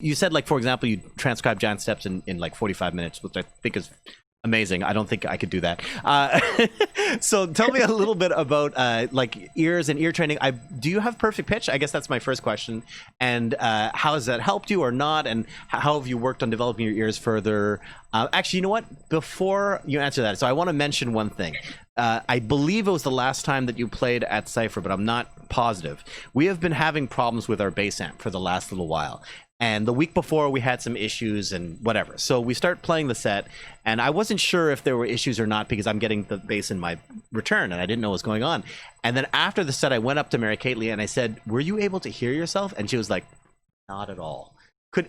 You said, like, for example, you transcribe Jan steps in like 45 minutes, which I think is amazing. I don't think I could do that. So tell me a little bit about like ears and ear training. Do you have perfect pitch? I guess that's my first question. And how has that helped you or not? And how have you worked on developing your ears further? Actually, you know what? Before you answer that, so I want to mention one thing. I believe it was the last time that you played at Cypher, but I'm not positive. We have been having problems with our bass amp for the last little while. And the week before, we had some issues and whatever. So we start playing the set, and I wasn't sure if there were issues or not because I'm getting the bass in my return, and I didn't know what was going on. And then after the set, I went up to Marie-Ketely and I said, "Were you able to hear yourself?" And she was like, "Not at all."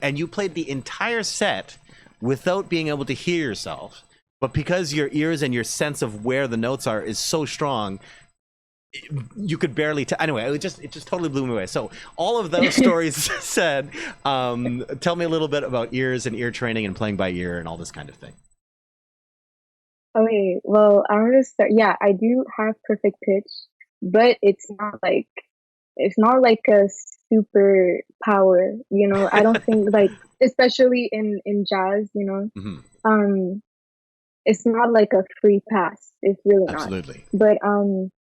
And you played the entire set without being able to hear yourself, but because your ears and your sense of where the notes are is so strong, you could barely anyway, it just totally blew me away. So all of those stories said, tell me a little bit about ears and ear training and playing by ear and all this kind of thing. Okay, well, I'm gonna start. Yeah, I do have perfect pitch, but it's not like a super power, you know. I don't think like, especially in jazz, you know, Mm-hmm. it's not like a free pass. It's really not. Absolutely. But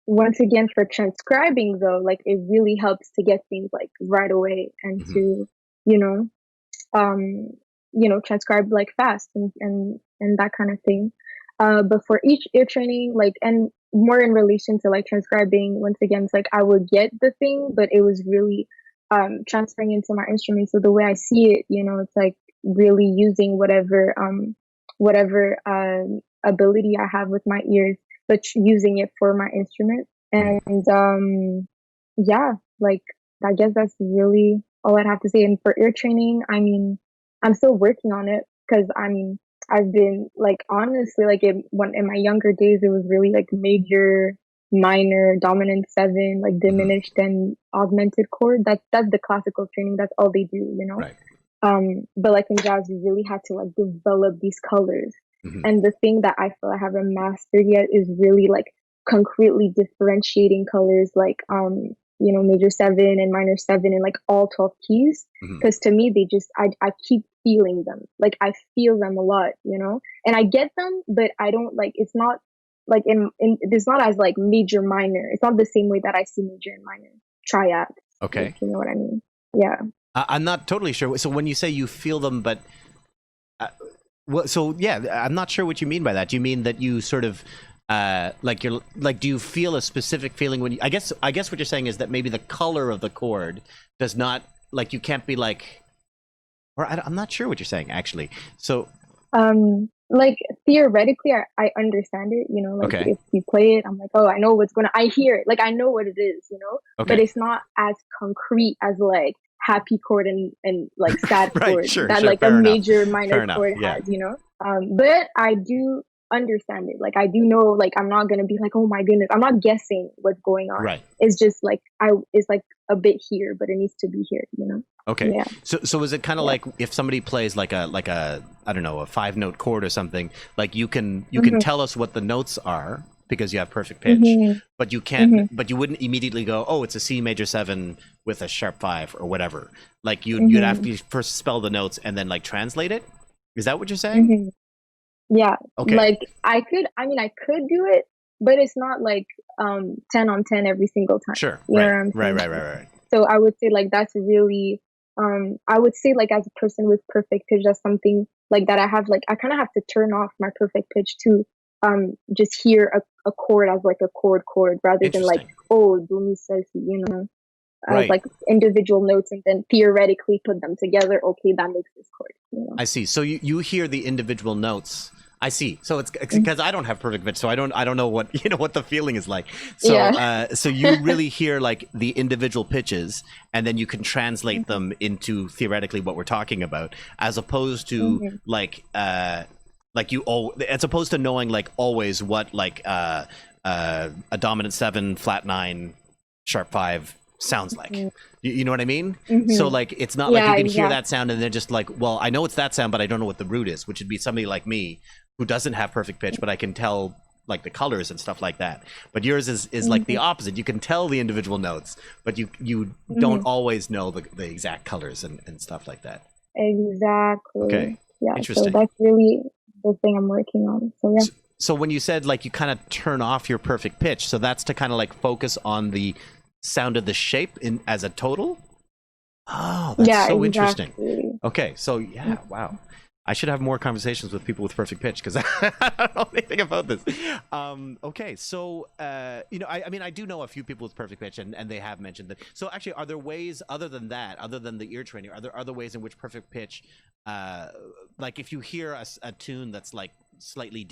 once again, for transcribing though, like it really helps to get things like right away and Mm-hmm. to, transcribe like fast and that kind of thing. But for each ear training, like, and more in relation to like transcribing, once again, it's like I would get the thing, but it was really transferring into my instrument. So the way I see it, you know, it's like really using whatever ability I have with my ears, but using it for my instrument. And yeah, like I guess that's really all I'd have to say. And for ear training, I mean, I'm still working on it because I mean, I've been like honestly like in my younger days, it was really like major, minor, dominant seven, like diminished and augmented chord. That's the classical training. That's all they do, you know. Right. But like in jazz, you really had to like develop these colors. And the thing that I feel I haven't mastered yet is really like concretely differentiating colors, like major seven and minor seven and like all 12 keys. Because to me, they just I keep feeling them. Like I feel them a lot, you know, and I get them, but I don't like. It's not like it's not as like major minor. It's not the same way that I see major and minor triads. Okay. If you know what I mean? Yeah. I'm not totally sure. So when you say you feel them, but well, so yeah, I'm not sure what you mean by that. Do you mean that you sort of like you're like, do you feel a specific feeling when you? I guess what you're saying is that maybe the color of the chord does not, like, you can't be like, or I'm not sure what you're saying actually. So like theoretically, I understand it. You know, like if you play it, I'm like, oh, I know what's gonna. I hear it, like I know what it is. You know, but it's not as concrete as like happy chord and like sad right, chord sure, that sure, like a major minor chord yeah. has, you know. But I do understand it. Like I do know, like I'm not gonna be like, oh my goodness, I'm not guessing what's going on. Right. It's just like it's like a bit here, but it needs to be here, you know. Okay. Yeah. So is it kind of like if somebody plays like a I don't know, a 5-note chord or something, like you can tell us what the notes are because you have perfect pitch, but you can't but you wouldn't immediately go, oh, it's a C major 7 with a sharp 5 or whatever. Like you'd have to first spell the notes and then like translate it. Is that what you're saying? Yeah. Okay. Like I could do it, but it's not like 10 on 10 every single time. Sure. You know what I'm saying? Right. So I would say like that's really I would say like as a person with perfect pitch, that's something like that I have, like I kind of have to turn off my perfect pitch to just hear a chord as like a chord rather than like, oh, do mi sol si, you know, as like individual notes and then theoretically put them together. Okay, that makes this chord, you know? I see. So you hear the individual notes. I see. So it's because I don't have perfect pitch, so I don't know what what the feeling is like. So so you really hear like the individual pitches, and then you can translate them into theoretically what we're talking about, as opposed to like as opposed to knowing like always what like a dominant 7 flat 9 sharp 5 sounds like. You know what I mean? So like it's not like you can hear that sound and then just like, well, I know it's that sound, but I don't know what the root is, which would be somebody like me who doesn't have perfect pitch, but I can tell like the colors and stuff like that. But yours is like the opposite. You can tell the individual notes, but you don't always know the exact colors and stuff like that. Exactly. Okay. Yeah. So Interesting. that's really the thing I'm working on. So yeah. So when you said like you kind of turn off your perfect pitch, so that's to kind of like focus on the sound of the shape in as a total? Oh, that's Yeah, so exactly. interesting. Okay, so yeah, wow. I should have more conversations with people with perfect pitch because I don't know anything about this. Okay, so you know, I mean, I do know a few people with perfect pitch, and they have mentioned that. So actually, are there ways other than that, other than the ear training, are there other ways in which perfect pitch, like if you hear a tune that's like slightly